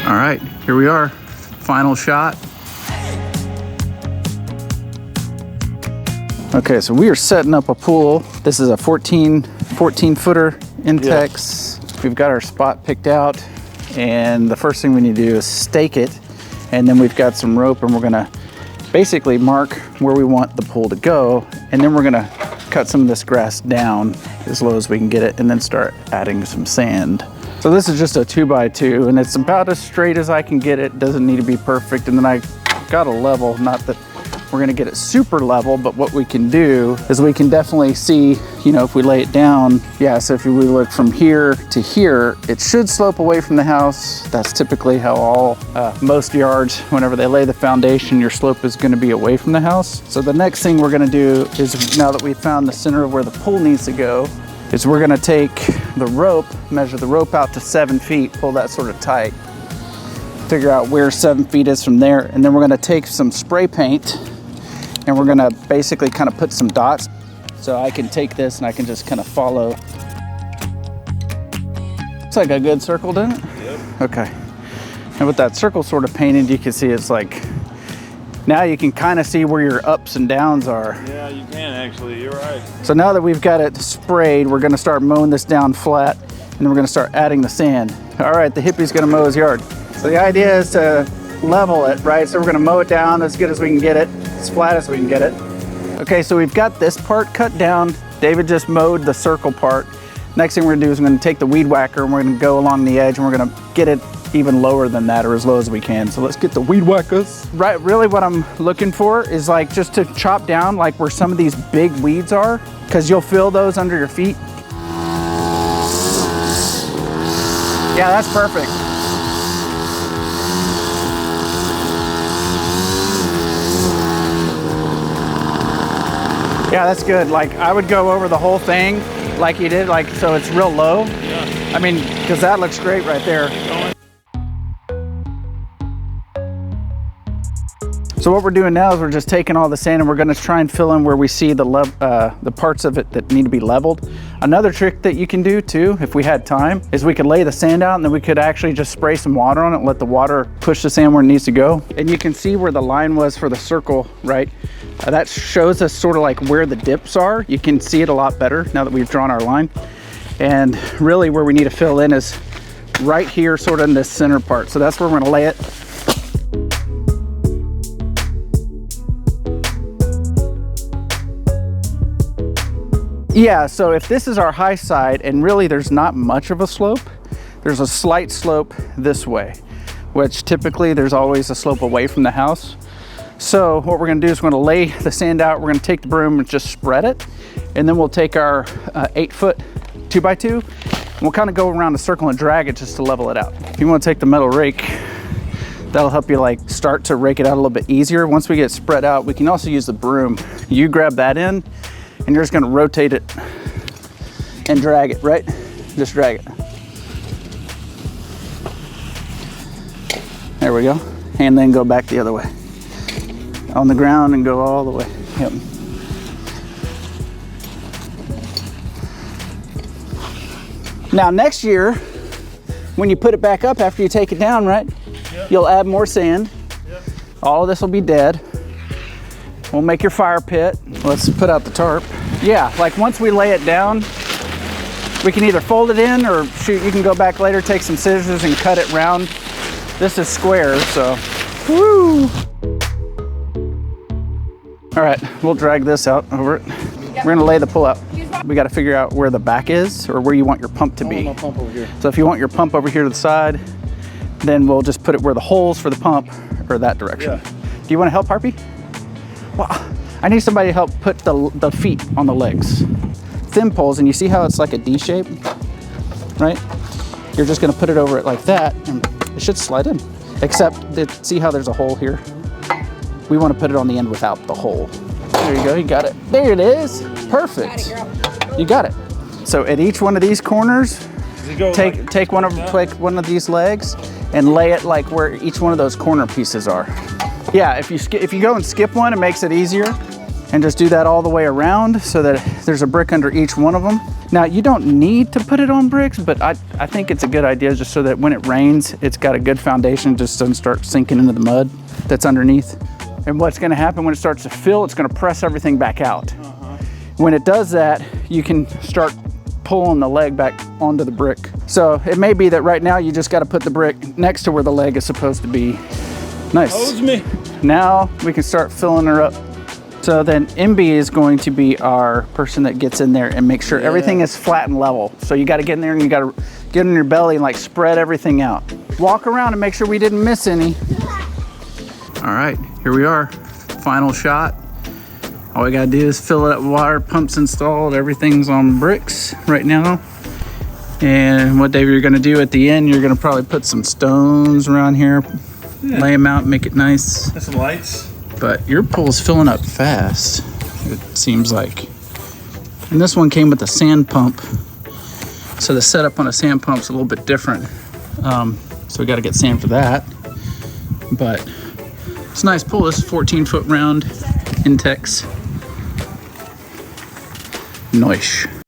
All right, here we are, final shot. Okay, so we are setting up a pool. This is a 14 footer Intex. Yeah. We've got our spot picked out, and the first thing we need to do is stake it, and then we've got some rope, and we're gonna basically mark where we want the pool to go, and then we're gonna cut some of this grass down as low as we can get it, and then start adding some sand. So this is just a 2x2, and it's about as straight as I can get it. Doesn't need to be perfect, and then I got a level, not that we're gonna get it super level, but what we can do is we can definitely see, you know, if we lay it down, yeah, so if we look from here to here, it should slope away from the house. That's typically how most yards, whenever they lay the foundation, your slope is gonna be away from the house. So the next thing we're gonna do is, now that we've found the center of where the pool needs to go, is we're gonna take the rope, measure the rope out to 7 feet, pull that sort of tight, figure out where 7 feet is from there, and then we're gonna take some spray paint and we're gonna basically kind of put some dots. So I can take this and I can just kind of follow. It's like a good circle, doesn't it? Yep. Okay. And with that circle sort of painted, you can see it's like, now you can kind of see where your ups and downs are. Yeah, you can actually, you're right. So now that we've got it sprayed, we're gonna start mowing this down flat, and then we're gonna start adding the sand. All right, the hippie's gonna mow his yard. So the idea is to level it, right? So we're gonna mow it down as good as we can get it, as flat as we can get it. Okay, so we've got this part cut down. David just mowed the circle part. Next thing we're gonna do is we're gonna take the weed whacker and we're gonna go along the edge and we're gonna get it even lower than that, or as low as we can. So let's get the weed whackers. Right, really what I'm looking for is like just to chop down like where some of these big weeds are, because you'll feel those under your feet. Yeah, that's perfect. Yeah, that's good. Like I would go over the whole thing like you did, like so it's real low. Yeah. I mean, because that looks great right there. So what we're doing now is we're just taking all the sand and we're gonna try and fill in where we see the parts of it that need to be leveled. Another trick that you can do too, if we had time, is we could lay the sand out and then we could actually just spray some water on it and let the water push the sand where it needs to go. And you can see where the line was for the circle, right? That shows us sort of like where the dips are. You can see it a lot better now that we've drawn our line. And really where we need to fill in is right here, sort of in this center part. So that's where we're gonna lay it. Yeah, so if this is our high side and really there's not much of a slope, there's a slight slope this way, which typically there's always a slope away from the house. So what we're gonna do is we're gonna lay the sand out, we're gonna take the broom and just spread it, and then we'll take our 8-foot 2x2, and we'll kind of go around the circle and drag it just to level it out. If you wanna take the metal rake, that'll help you like start to rake it out a little bit easier. Once we get spread out, we can also use the broom. You grab that in, and you're just gonna rotate it and drag it, right? Just drag it. There we go. And then go back the other way. On the ground and go all the way. Yep. Now next year, when you put it back up after you take it down, right? Yep. You'll add more sand. Yep. All of this will be dead. We'll make your fire pit. Let's put out the tarp. Yeah, like once we lay it down, we can either fold it in or shoot, you can go back later, take some scissors and cut it round. This is square, so, woo! All right, we'll drag this out over it. We're gonna lay the pull out. We gotta figure out where the back is or where you want your pump to be. I want my pump over here. So if you want your pump over here to the side, then we'll just put it where the holes for the pump are that direction. Yeah. Do you wanna help, Harpy? Well, I need somebody to help put the feet on the legs. Thin poles, and you see how it's like a D shape, right? You're just gonna put it over it like that, and it should slide in. Except, see how there's a hole here? We wanna put it on the end without the hole. There you go, you got it. There it is, perfect. You got it. So at each one of these corners, take one of these legs and lay it like where each one of those corner pieces are. Yeah, if you go and skip one, it makes it easier. and just do that all the way around so that there's a brick under each one of them. Now, you don't need to put it on bricks, but I think it's a good idea just so that when it rains, it's got a good foundation, just doesn't start sinking into the mud that's underneath. And what's gonna happen when it starts to fill, it's gonna press everything back out. When it does that, you can start pulling the leg back onto the brick. So it may be that right now you just gotta put the brick next to where the leg is supposed to be. Nice. Hose me. Now we can start filling her up. So then MB is going to be our person that gets in there and make sure everything is flat and level. So you gotta get in there and you gotta get on your belly and like spread everything out. Walk around and make sure we didn't miss any. All right, here we are, final shot. All we gotta do is fill it up with water, pumps installed, everything's on bricks right now. And what, Dave, you're gonna do at the end, you're gonna probably put some stones around here, lay them out, make it nice. There's some lights. But your pool's filling up fast, it seems like. And this one came with a sand pump. So the setup on a sand pump's a little bit different. So we gotta get sand for that. But it's a nice pool. This is 14-foot round Intex. Nice.